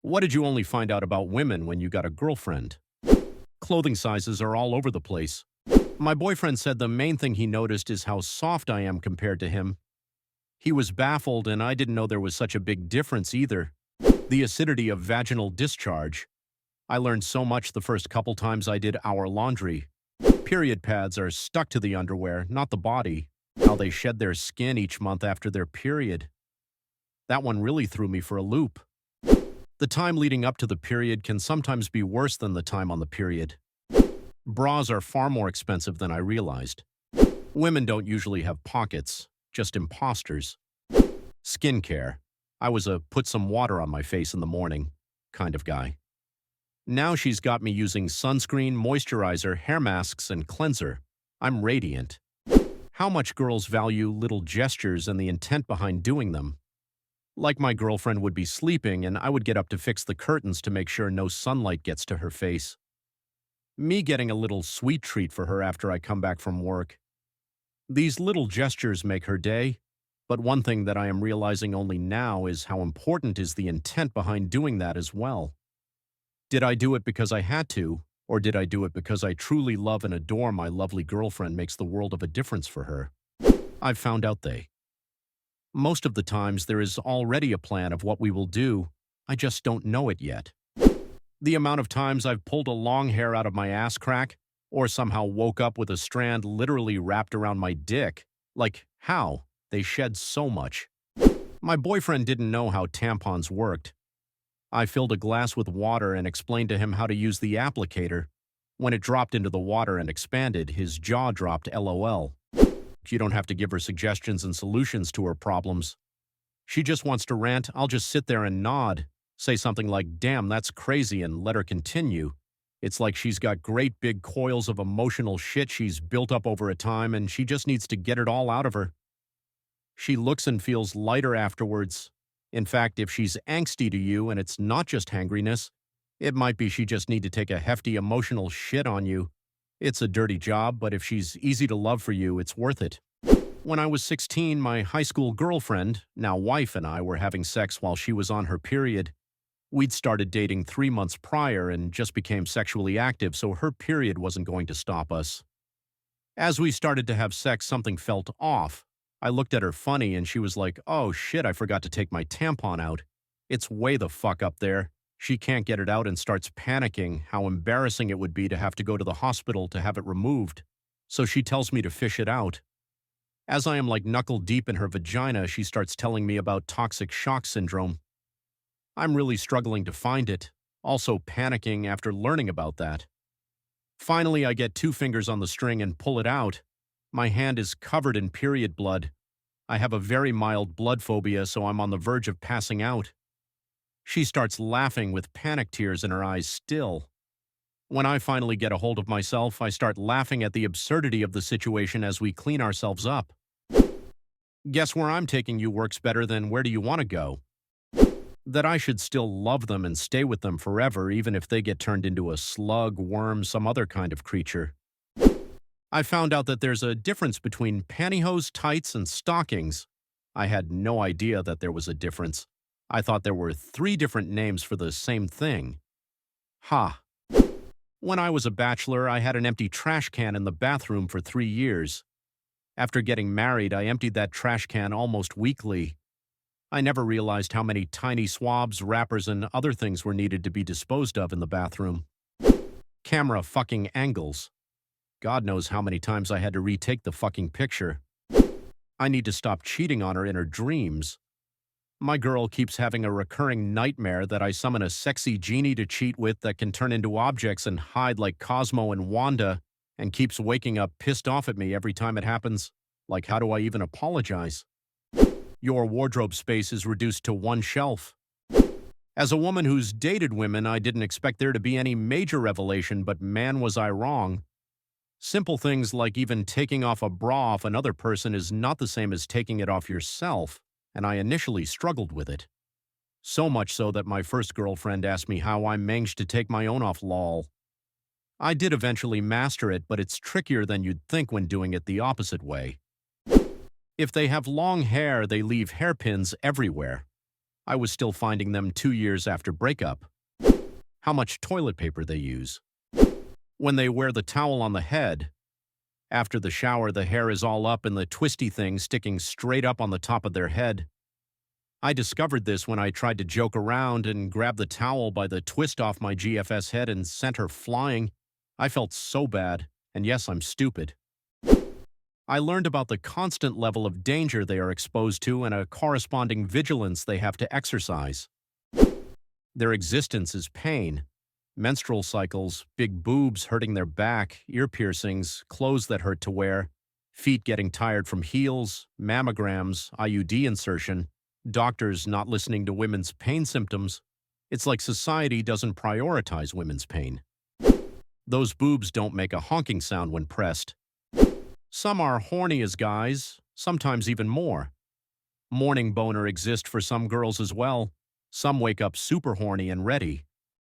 What did you only find out about women when you got a girlfriend? Clothing sizes are all over the place. My boyfriend said the main thing he noticed is how soft I am compared to him. He was baffled, and I didn't know there was such a big difference either. The acidity of vaginal discharge. I learned so much the first couple times I did our laundry. Period pads are stuck to the underwear, not the body. How they shed their skin each month after their period. That one really threw me for a loop. The time leading up to the period can sometimes be worse than the time on the period. Bras are far more expensive than I realized. Women don't usually have pockets, just imposters. Skincare. I was a put some water on my face in the morning kind of guy. Now she's got me using sunscreen, moisturizer, hair masks, and cleanser. I'm radiant. How much girls value little gestures and the intent behind doing them. Like my girlfriend would be sleeping and I would get up to fix the curtains to make sure no sunlight gets to her face. Me getting a little sweet treat for her after I come back from work. These little gestures make her day, but one thing that I am realizing only now is how important is the intent behind doing that as well. Did I do it because I had to, or did I do it because I truly love and adore my lovely girlfriend makes the world of a difference for her? I've found out most of the times there is already a plan of what we will do, I just don't know it yet. The amount of times I've pulled a long hair out of my ass crack, or somehow woke up with a strand literally wrapped around my dick. Like, how? They shed so much. My boyfriend didn't know how tampons worked. I filled a glass with water and explained to him how to use the applicator. When it dropped into the water and expanded, his jaw dropped LOL. You don't have to give her suggestions and solutions to her problems. She just wants to rant, I'll just sit there and nod, say something like, damn, that's crazy, and let her continue. It's like she's got great big coils of emotional shit she's built up over a time and she just needs to get it all out of her. She looks and feels lighter afterwards. In fact, if she's angsty to you and it's not just hangriness, it might be she just need to take a hefty emotional shit on you. It's a dirty job, but if she's easy to love for you, it's worth it. When I was 16, my high school girlfriend, now wife, and I were having sex while she was on her period. We'd started dating 3 months prior and just became sexually active, so her period wasn't going to stop us. As we started to have sex, something felt off. I looked at her funny and she was like, oh shit, I forgot to take my tampon out. It's way the fuck up there. She can't get it out and starts panicking how embarrassing it would be to have to go to the hospital to have it removed. So she tells me to fish it out. As I am like knuckle deep in her vagina, she starts telling me about toxic shock syndrome. I'm really struggling to find it, also panicking after learning about that. Finally, I get 2 fingers on the string and pull it out. My hand is covered in period blood. I have a very mild blood phobia, so I'm on the verge of passing out. She starts laughing with panic tears in her eyes still. When I finally get a hold of myself, I start laughing at the absurdity of the situation as we clean ourselves up. Guess where I'm taking you works better than where do you want to go? That I should still love them and stay with them forever even if they get turned into a slug, worm, some other kind of creature. I found out that there's a difference between pantyhose, tights, and stockings. I had no idea that there was a difference. I thought there were 3 different names for the same thing. Ha. When I was a bachelor, I had an empty trash can in the bathroom for 3 years. After getting married, I emptied that trash can almost weekly. I never realized how many tiny swabs, wrappers, and other things were needed to be disposed of in the bathroom. Camera fucking angles. God knows how many times I had to retake the fucking picture. I need to stop cheating on her in her dreams. My girl keeps having a recurring nightmare that I summon a sexy genie to cheat with that can turn into objects and hide like Cosmo and Wanda, and keeps waking up pissed off at me every time it happens. Like, how do I even apologize? Your wardrobe space is reduced to 1 shelf. As a woman who's dated women, I didn't expect there to be any major revelation, but man was I wrong. Simple things like even taking off a bra off another person is not the same as taking it off yourself, and I initially struggled with it. So much so that my first girlfriend asked me how I managed to take my own off lol. I did eventually master it, but it's trickier than you'd think when doing it the opposite way. If they have long hair, they leave hairpins everywhere. I was still finding them 2 years after breakup. How much toilet paper they use. When they wear the towel on the head, after the shower, the hair is all up in the twisty thing sticking straight up on the top of their head. I discovered this when I tried to joke around and grab the towel by the twist off my GFS head and sent her flying. I felt so bad, and yes, I'm stupid. I learned about the constant level of danger they are exposed to and a corresponding vigilance they have to exercise. Their existence is pain. Menstrual cycles, big boobs hurting their back, ear piercings, clothes that hurt to wear, feet getting tired from heels, mammograms, IUD insertion, doctors not listening to women's pain symptoms. It's like society doesn't prioritize women's pain. Those boobs don't make a honking sound when pressed. Some are horny as guys, sometimes even more. Morning boner exists for some girls as well. Some wake up super horny and ready.